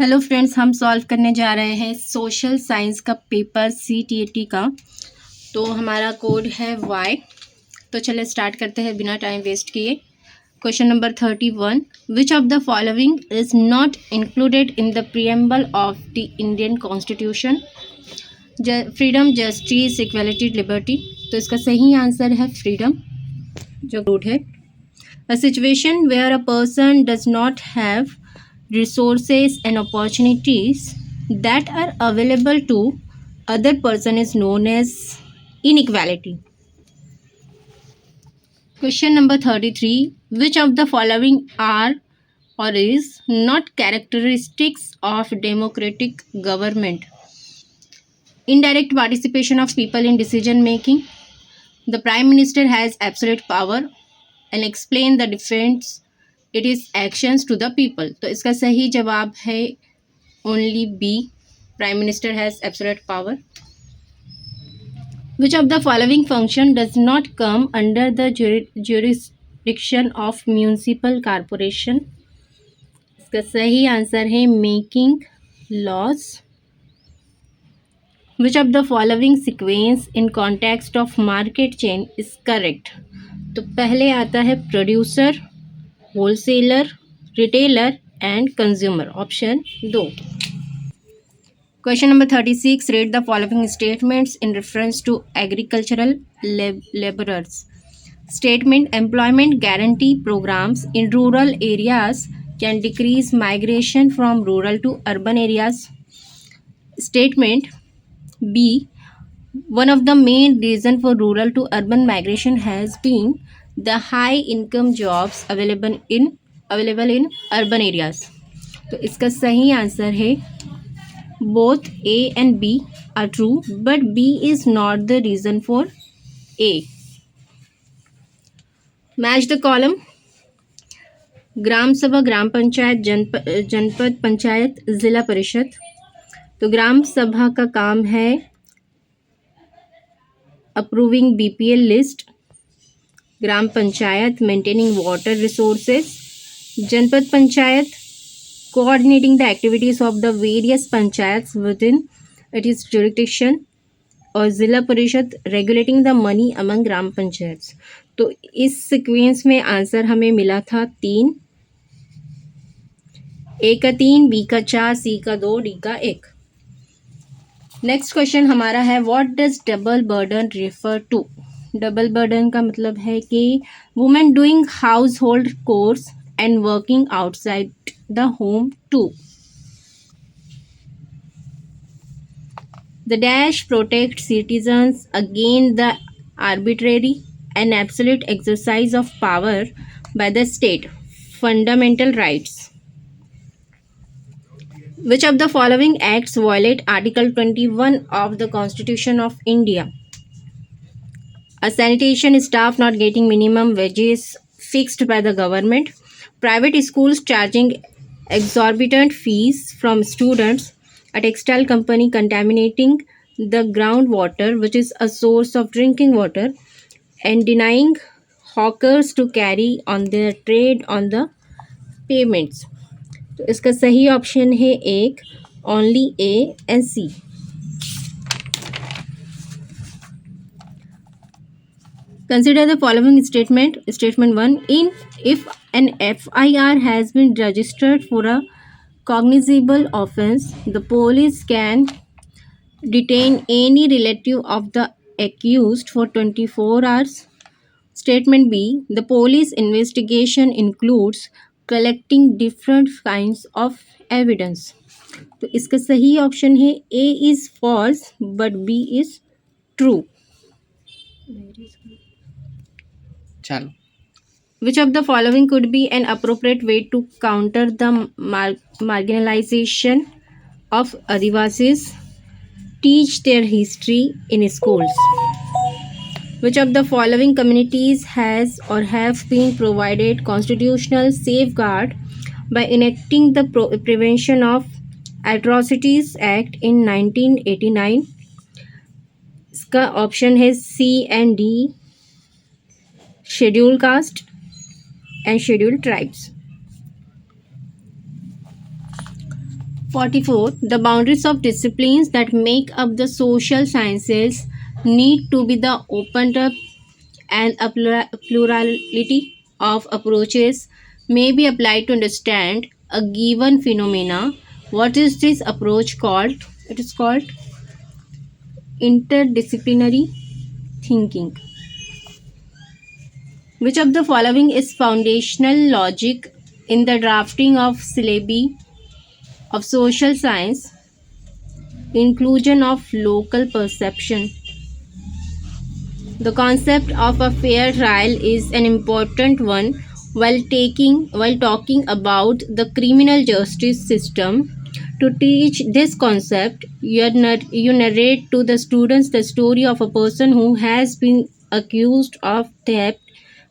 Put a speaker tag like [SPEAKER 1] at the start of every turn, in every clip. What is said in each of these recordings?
[SPEAKER 1] Hello friends, हम solve करने जा रहे हैं सोशल साइंस का पेपर CTET का। तो हमारा कोड है Y। तो चलिए स्टार्ट करते हैं बिना टाइम वेस्ट किए। Question number 31, which of the following is not included in the preamble of the Indian constitution? Freedom, justice, equality, liberty. तो इसका सही आंसर है फ्रीडम, जो कोड है। A situation where a person does not have resources and opportunities that are available to other person is known as inequality. Question number 33. Which of the following are or is not characteristics of democratic government? Indirect participation of people in decision making. The prime minister has absolute power and explain the difference it is actions to the people. तो इसका सही जवाब है only B, prime minister has absolute power. Which of the following function does not come under the jurisdiction of municipal corporation? इसका सही answer है making laws. Which of the following sequence in context of market chain is correct? तो पहले आता है producer, wholesaler, retailer and consumer. Option 2. Question number 36. Read the following statements in reference to agricultural laborers. Statement: employment guarantee programs in rural areas can decrease migration from rural to urban areas. Statement B: one of the main reasons for rural to urban migration has been the high income jobs available in urban areas. तो इसका सही answer है both A and B are true, but B is not the reason for A. Match the column. ग्राम सभा, ग्राम पंचायत, जनपद पंचायत, जिला परिषद. तो ग्राम सभा का काम है अप्रूविंग BPL लिस्ट. ग्राम पंचायत मेंटेनिंग वाटर रिसोर्सेज. जनपद panchayat coordinating the activities of the various panchayats within its jurisdiction. और जिला परिषद regulating the money among ग्राम पंचायत. तो इस सीक्वेंस में आंसर हमें मिला था 3. ए का 3, बी का 4, सी का 2, डी का 1. नेक्स्ट क्वेश्चन हमारा है what does double burden refer to? Double burden का मतलब है कि women doing household chores and working outside the home too. The dash protects citizens against the arbitrary and absolute exercise of power by the state. Fundamental rights. Which of the following acts violate Article 21 of the Constitution of India? A sanitation staff not getting minimum wages fixed by the government. Private schools charging exorbitant fees from students. A textile company contaminating the groundwater, which is a source of drinking water, and denying hawkers to carry on their trade on the pavements. तो इसका सही option है 1, only A and C. Consider the following statement. Statement 1. If an FIR has been registered for a cognizable offense, the police can detain any relative of the accused for 24 hours. Statement B. The police investigation includes collecting different kinds of evidence. तो इसका सही option है A is false but B is true. चलो. Which of the following could be an appropriate way to counter the marginalization of Adivasis? Teach their history in schools. Which of the following communities has or have been provided constitutional safeguard by enacting the Prevention of Atrocities Act in 1989? इसका option है C and D. Scheduled caste and scheduled tribes. 44. The boundaries of disciplines that make up the social sciences need to be the opened up, and a plurality of approaches may be applied to understand a given phenomena. What is this approach called? It is called interdisciplinary thinking. Which of the following is foundational logic in the drafting of syllabi of social science? Inclusion of local perception. The concept of a fair trial is an important one while talking about the criminal justice system. To teach this concept, you narrate to the students the story of a person who has been accused of theft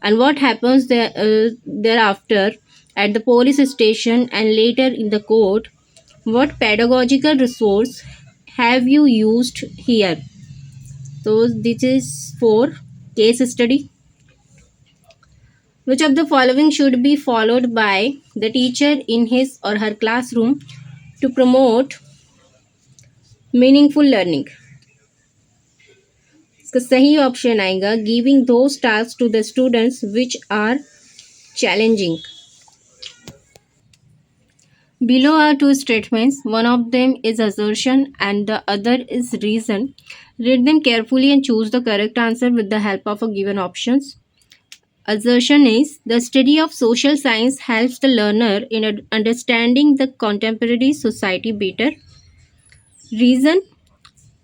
[SPEAKER 1] and what happens thereafter at the police station and later in the court. What pedagogical resource have you used here? So this is for case study. Which of the following should be followed by the teacher in his or her classroom to promote meaningful learning? इसका सही option आएगा giving those task to the students which are challenging. Below are two statements. One of them is assertion and the other is reason. Read them carefully and choose the correct answer with the help of a given options. Assertion is the study of social science helps the learner in understanding the contemporary society better. Reason: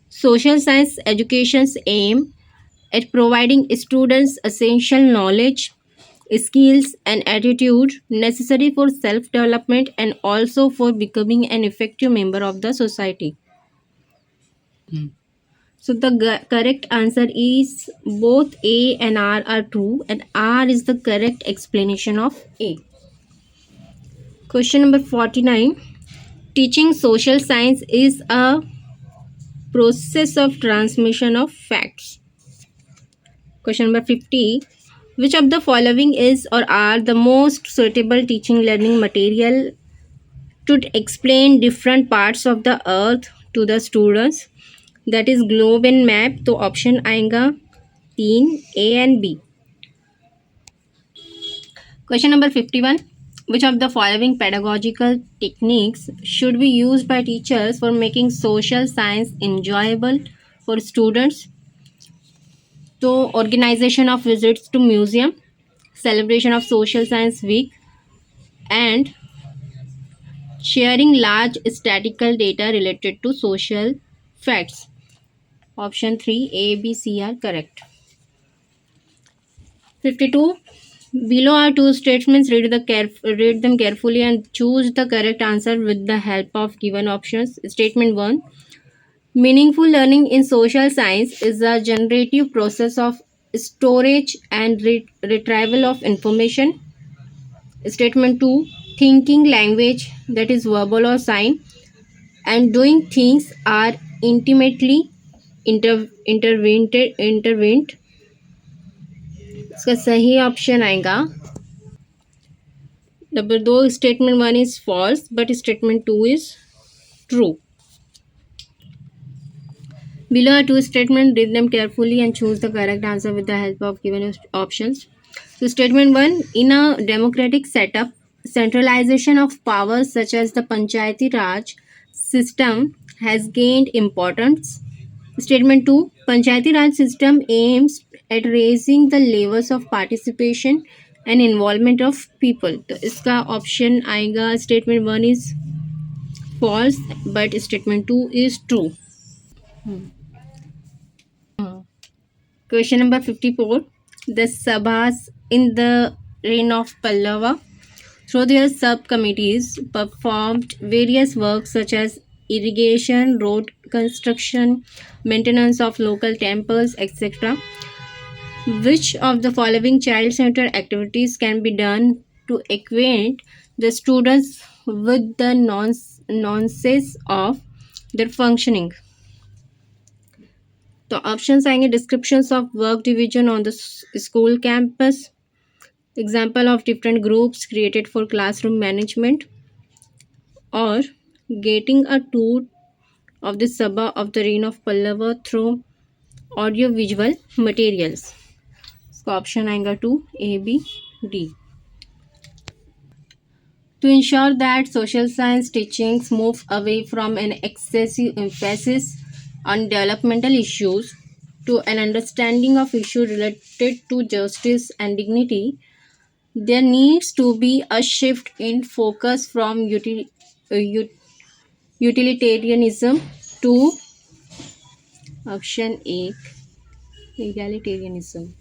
[SPEAKER 1] social science education's aim at providing students essential knowledge, skills, and attitude necessary for self development and also for becoming an effective member of the society. So the correct answer is both A and R are true, and R is the correct explanation of A. Question number 49. Teaching social science is a process of transmission of facts. Question number 50. Which of the following is or are the most suitable teaching learning material to explain different parts of the earth to the students? That is globe and map. तो option आएगा 3 A and B. Question number 51. Which of the following pedagogical techniques should be used by teachers for making social science enjoyable for students? तो organization of visits to museum, celebration of social science week, and sharing large statistical data related to social facts. Option 3 A, B, C are correct. 52. Below are two statements. Read them carefully and choose the correct answer with the help of given options. Statement 1. Meaningful learning in social science is a generative process of storage and retrieval of information. Statement 2. Thinking language, that is verbal or sign, and doing things are intimately intervened. इसका सही option आएगा number 2. Statement 1 is false but statement 2 is true. Below are two statements. Read them carefully and choose the correct answer with the help of given options. So statement 1. In a democratic setup, centralization of powers such as the Panchayati Raj system has gained importance. Statement 2. Panchayati Raj system aims at raising the levels of participation and involvement of people. तो इसका option आएगा statement 1 is false but statement 2 is true. Question number 54. The Sabhas in the reign of Pallava, through their subcommittees, performed various works such as irrigation, road construction, maintenance of local temples, etc. Which of the following child-centered activities can be done to acquaint the students with the nonsense of their functioning? तो options आएंगे descriptions of work division on the school campus, example of different groups created for classroom management, और getting a tour of the Sabha of the reign of Pallava through audio-visual materials. इसका option आएगा 2 A B D. To ensure that social science teachings move away from an excessive emphasis on developmental issues to an understanding of issues related to justice and dignity, there needs to be a shift in focus from utilitarianism to option A, egalitarianism.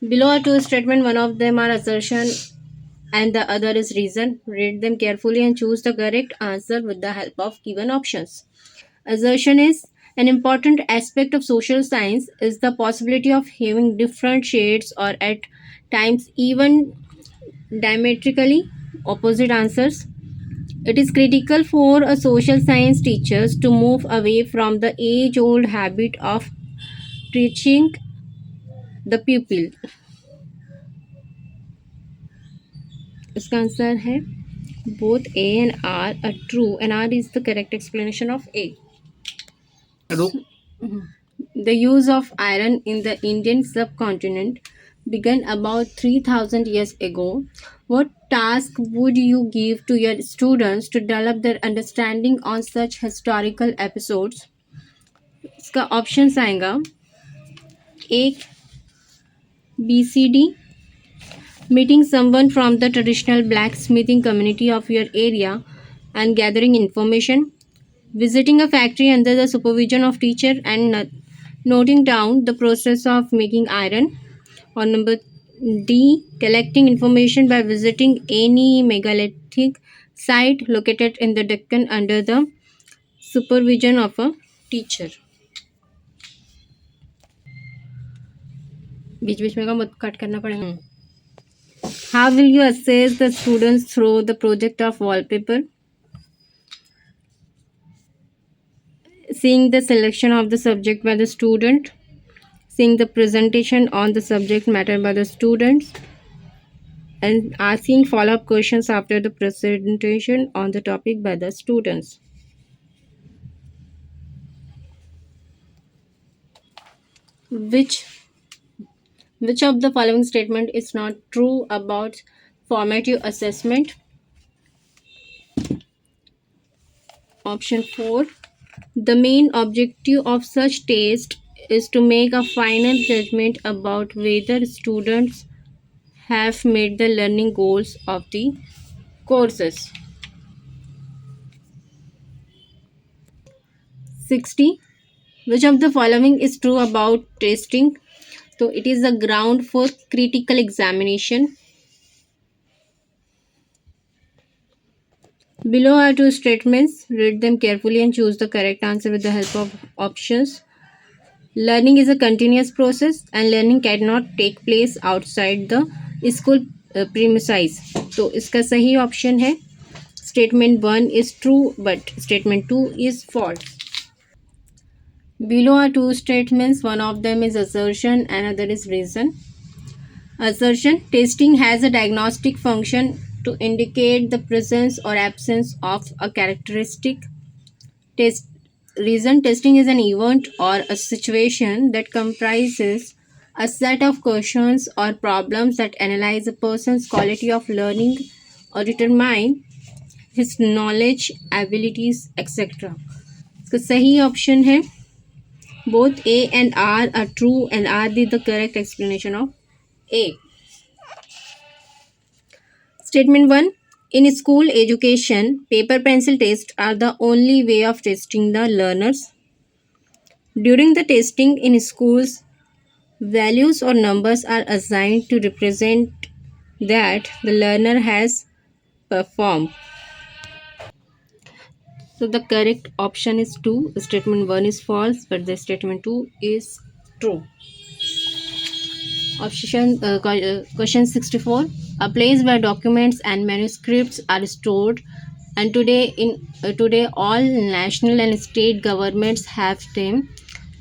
[SPEAKER 1] Below are two statements, one of them are assertion and the other is reason. Read them carefully and choose the correct answer with the help of given options. Assertion is an important aspect of social science is the possibility of having different shades or at times even diametrically opposite answers. It is critical for a social science teachers to move away from the age-old habit of teaching the pupil. इसका answer है both A and R are true and R is the correct explanation of A. The use of iron in the Indian subcontinent began about 3000 years ago. What task would you give to your students to develop their understanding on such historical episodes? इसका option आएगा एक BCD, meeting someone from the traditional blacksmithing community of your area and gathering information, visiting a factory under the supervision of teacher and noting down the process of making iron, or number D, collecting information by visiting any megalithic site located in the Deccan under the supervision of a teacher. बीच बीच में का मत cut करना पड़ेगा. How will you assess the students through the project of wallpaper? Seeing the selection of the subject by the student, seeing the presentation on the subject matter by the students, and asking follow-up questions after the presentation on the topic by the students. Which of the following statement is not true about formative assessment? Option 4. The main objective of such test is to make a final judgment about whether students have met the learning goals of the courses. 60. Which of the following is true about testing? So it is the ground for critical examination. Below are two statements. Read them carefully and choose the correct answer with the help of options. Learning is a continuous process and learning cannot take place outside the school premises. तो इसका सही option है statement 1 is true but statement 2 is false. Below are two statements. One of them is assertion and other is reason. Assertion: testing has a diagnostic function to indicate the presence or absence of a characteristic. Reason: testing is an event or a situation that comprises a set of questions or problems that analyze a person's quality of learning or determine his knowledge, abilities, etc. इसका सही option है both A and R are true and R is the correct explanation of A. Statement 1. In school education, paper pencil tests are the only way of testing the learners. During the testing in schools, values or numbers are assigned to represent that the learner has performed. So the correct option is 2. Statement 1 is false, but the statement 2 is true. Question 64. A place where documents and manuscripts are stored, and today all national and state governments have them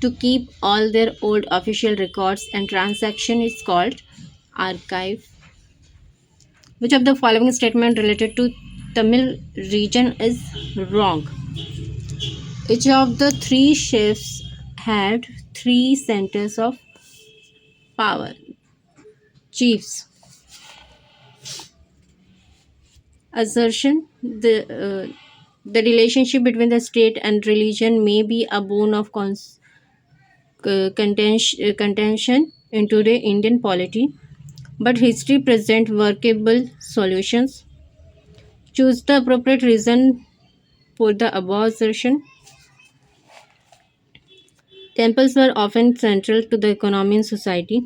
[SPEAKER 1] to keep all their old official records and transactions is called archive. Which of the following statement related to Tamil region is wrong. Each of the three chiefs had three centers of power. Chiefs. Assertion: the relationship between the state and religion may be a bone of contention in today Indian polity, but history presents workable solutions. Choose the appropriate reason for the above assertion. Temples were often central to the economy and society.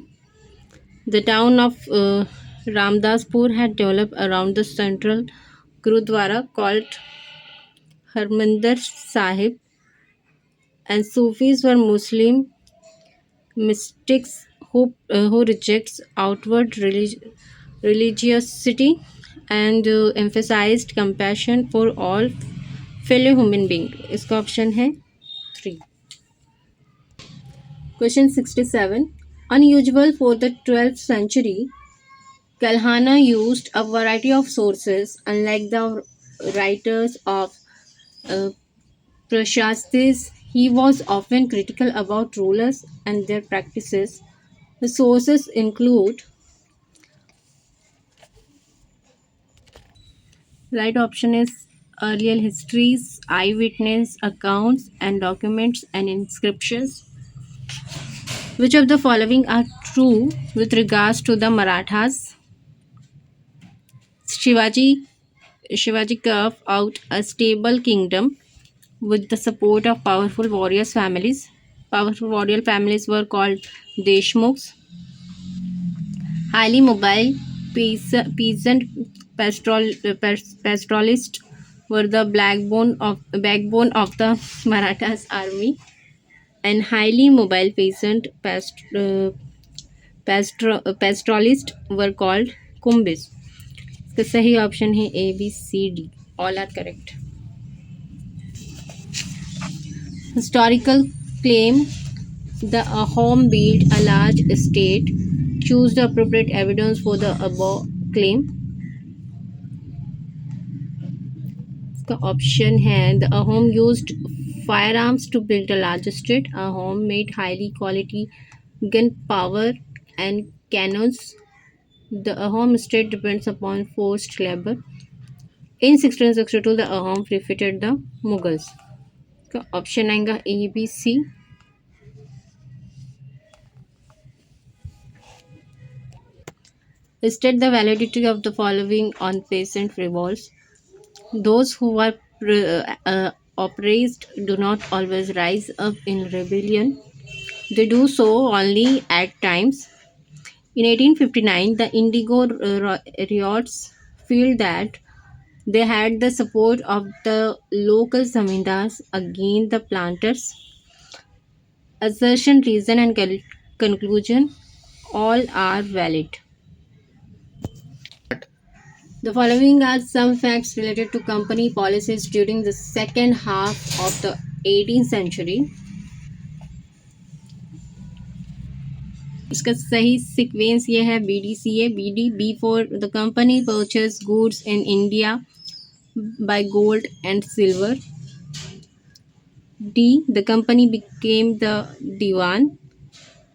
[SPEAKER 1] The town of Ramdaspur had developed around the central Gurudwara called Harmandir Sahib, and Sufis were Muslim mystics who rejects outward religiosity and emphasized compassion for all fellow human being. इसका option है 3. Question 67. Unusual for the 12th century, Kalhana used a variety of sources, unlike the writers of uh, Prashastis. He was often critical about rulers and their practices. The sources include: right option is earlier histories, eyewitness accounts, and documents and inscriptions. Which of the following are true with regards to the Marathas? Shivaji Shivaji carved out a stable kingdom with the support of powerful warriors families. Powerful warrior families were called Deshmukhs. Highly mobile peasant pastoralists were the backbone of the Marathas army, and highly mobile peasant pastoralists were called Kumbis. इसका सही option है A B C D. All are correct. Historical claim: the home built a large estate. Choose the appropriate evidence for the above claim. इसका option है the home used firearms to build a large estate. A home made highly quality gunpowder and cannons. The home estate depends upon forced labor. In 1662, the home defeated the Mughals. इसका option आएगा A B C. State the validity of the following on peasant revolts. Those who are oppressed do not always rise up in rebellion. They do so only at times. In 1859, the Indigo riots feel that they had the support of the local zamindars against the planters. Assertion, reason, and conclusion all are valid. The following are some facts related to company policies during the second half of the 18th century. इसका सही sequence ये है BDCA. B for the company purchased goods in India by gold and silver. D, the company became the Diwan.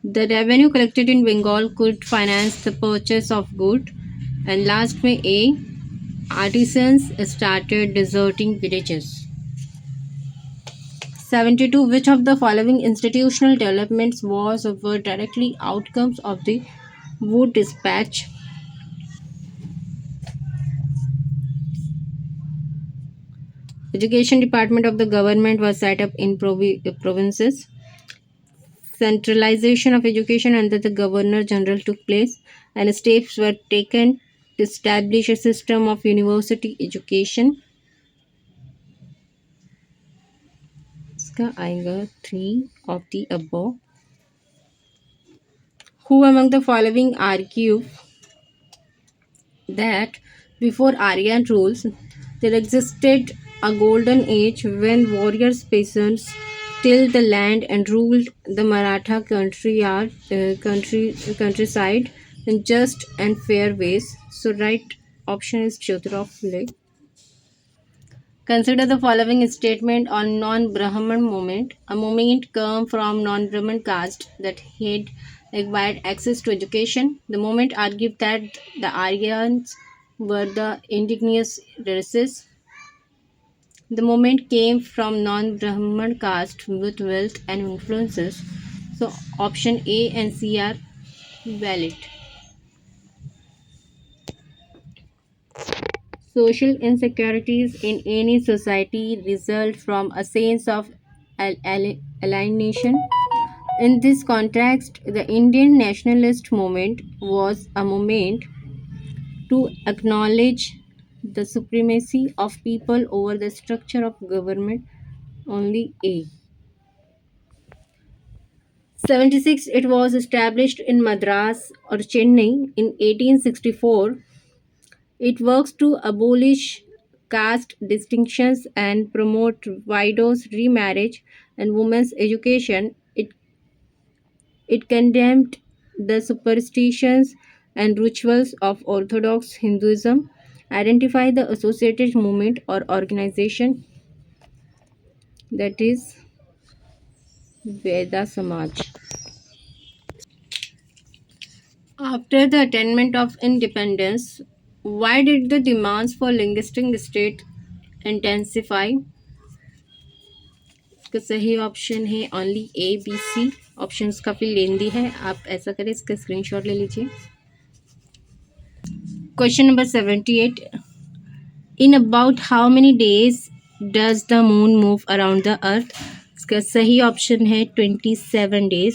[SPEAKER 1] The revenue collected in Bengal could finance the purchase of goods. And last में A, artisans started deserting villages. 72. Which of the following institutional developments were directly outcomes of the Wood Dispatch? Education department of the government was set up in provinces. Centralization of education under the Governor General took place, and steps were taken to establish a system of university education. इसका आएगा 3 of the above. Who among the following argue that before Aryan rules there existed a golden age when warriors peasants tilled the land and ruled the Maratha countryside in just and fair ways? So right option is Jyotirao Phule. Consider the following statement on non-Brahman movement. A movement come from non-Brahman caste that had acquired access to education. The movement argued that the Aryans were the indigenous races. The movement came from non-Brahman caste with wealth and influences. So option A and C are valid. Social insecurities in any society result from a sense of alienation. In this context, the Indian nationalist movement was a movement to acknowledge the supremacy of people over the structure of government. Only A. 76. It was established in Madras or Chennai in 1864. It works to abolish caste distinctions and promote widows' remarriage and women's education. It condemned the superstitions and rituals of Orthodox Hinduism, identified the associated movement or organization, that is Veda Samaj. After the attainment of independence, why did the demands for linguistic state intensify? इसका सही option है only A B C. Options काफ़ी lengthy है, आप ऐसा करें इसका screenshot ले लीजिए. Question number 78. In about how many days does the moon move around the earth? इसका सही ऑप्शन है 27 days.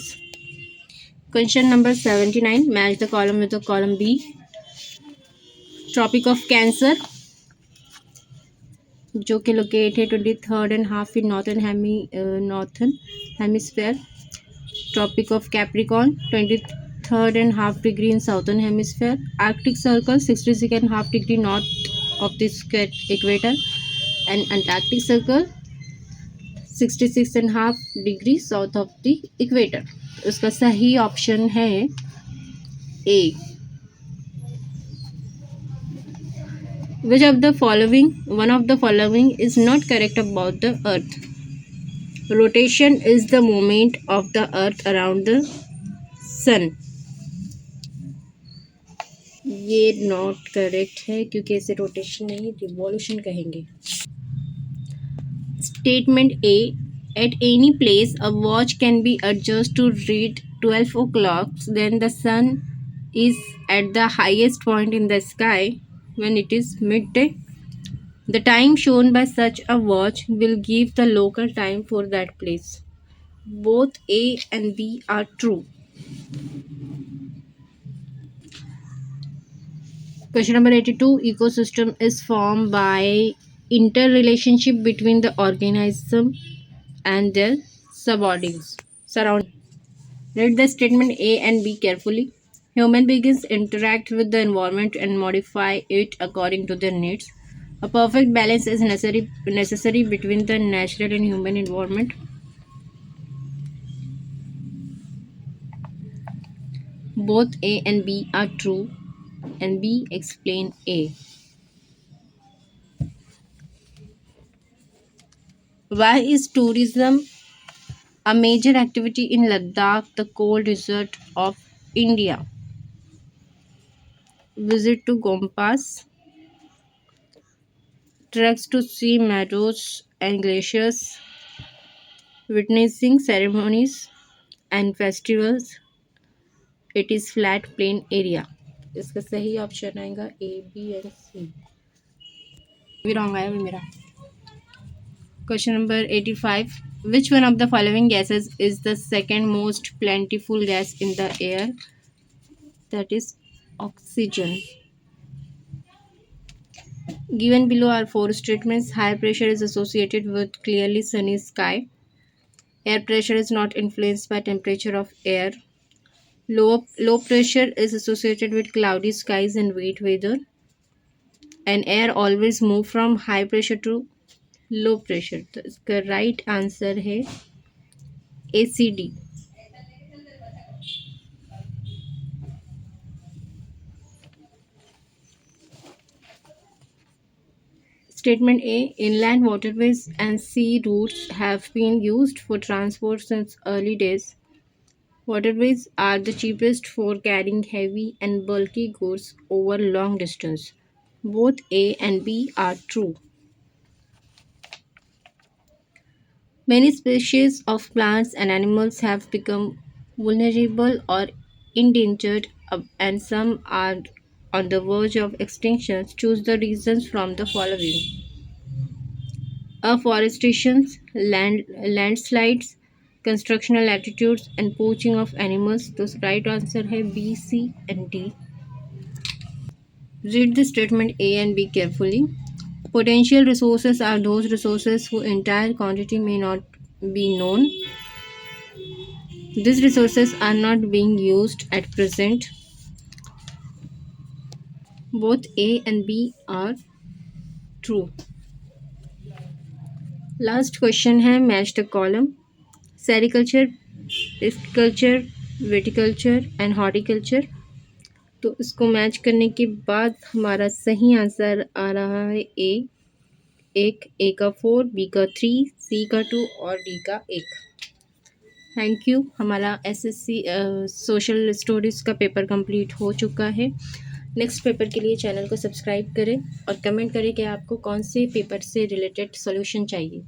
[SPEAKER 1] Question number 79. Match the column with the column B. Tropic of Cancer जो कि लोकेट है 23.5 in northern hemisphere. Tropic of Capricorn, 23.5 degree in southern hemisphere. Arctic Circle, 66.5 degree north of the equator. And Antarctic Circle, 66.5 degree south of the equator. उसका सही option है A. Which of the following, one of the following is not correct about the earth? Rotation is the movement of the earth around the sun. ये not correct है क्योंकि इसे rotation नहीं revolution कहेंगे. Statement A. At any place a watch can be adjust to read 12 o'clock then the sun is at the highest point in the sky when it is midday. The time shown by such a watch will give the local time for that place. Both A and B are true. Question number 82. Ecosystem is formed by interrelationship between the organism and their surroundings. Read the statement A and B carefully. Human beings interact with the environment and modify it according to their needs. A perfect balance is necessary between the natural and human environment. Both A and B are true, and B explain A. Why is tourism a major activity in Ladakh, the cold desert of India? Visit to Gompas, treks to see meadows and glaciers, witnessing ceremonies and festivals. It is flat plain area. इसका सही option आएगा A B and सी. भी wrong आया भी मेरा. Question number 85. Which one of the following gases is the second most plentiful gas in the air? That is oxygen. Given below are four statements. High pressure is associated with clearly sunny sky. Air pressure is not influenced by temperature of air. Low pressure is associated with cloudy skies and wet weather. And air always move from high pressure to low pressure. तो इसका right answer है ACD. Statement A. Inland waterways and sea routes have been used for transport since early days. Waterways are the cheapest for carrying heavy and bulky goods over long distance. Both A and B are true. Many species of plants and animals have become vulnerable or endangered, and some are on the verge of extinction. Choose the reasons from the following: afforestation, landslides, constructional attitudes, and poaching of animals. The right answer है B, C, and D. Read the statement A and B carefully. Potential resources are those resources whose entire quantity may not be known. These resources are not being used at present. Both A and B are true. Last question है match the column. Sericulture, pisciculture, viticulture and horticulture. तो इसको match करने के बाद हमारा सही answer आ रहा है ए का 4, बी का 3, सी का 2 और डी का 1। Thank you. हमारा एसएससी सोशल स्टडीज़ का पेपर कंप्लीट हो चुका है। नेक्स्ट पेपर के लिए चैनल को सब्सक्राइब करें और कमेंट करें कि आपको कौन से पेपर से रिलेटेड सॉल्यूशन चाहिए।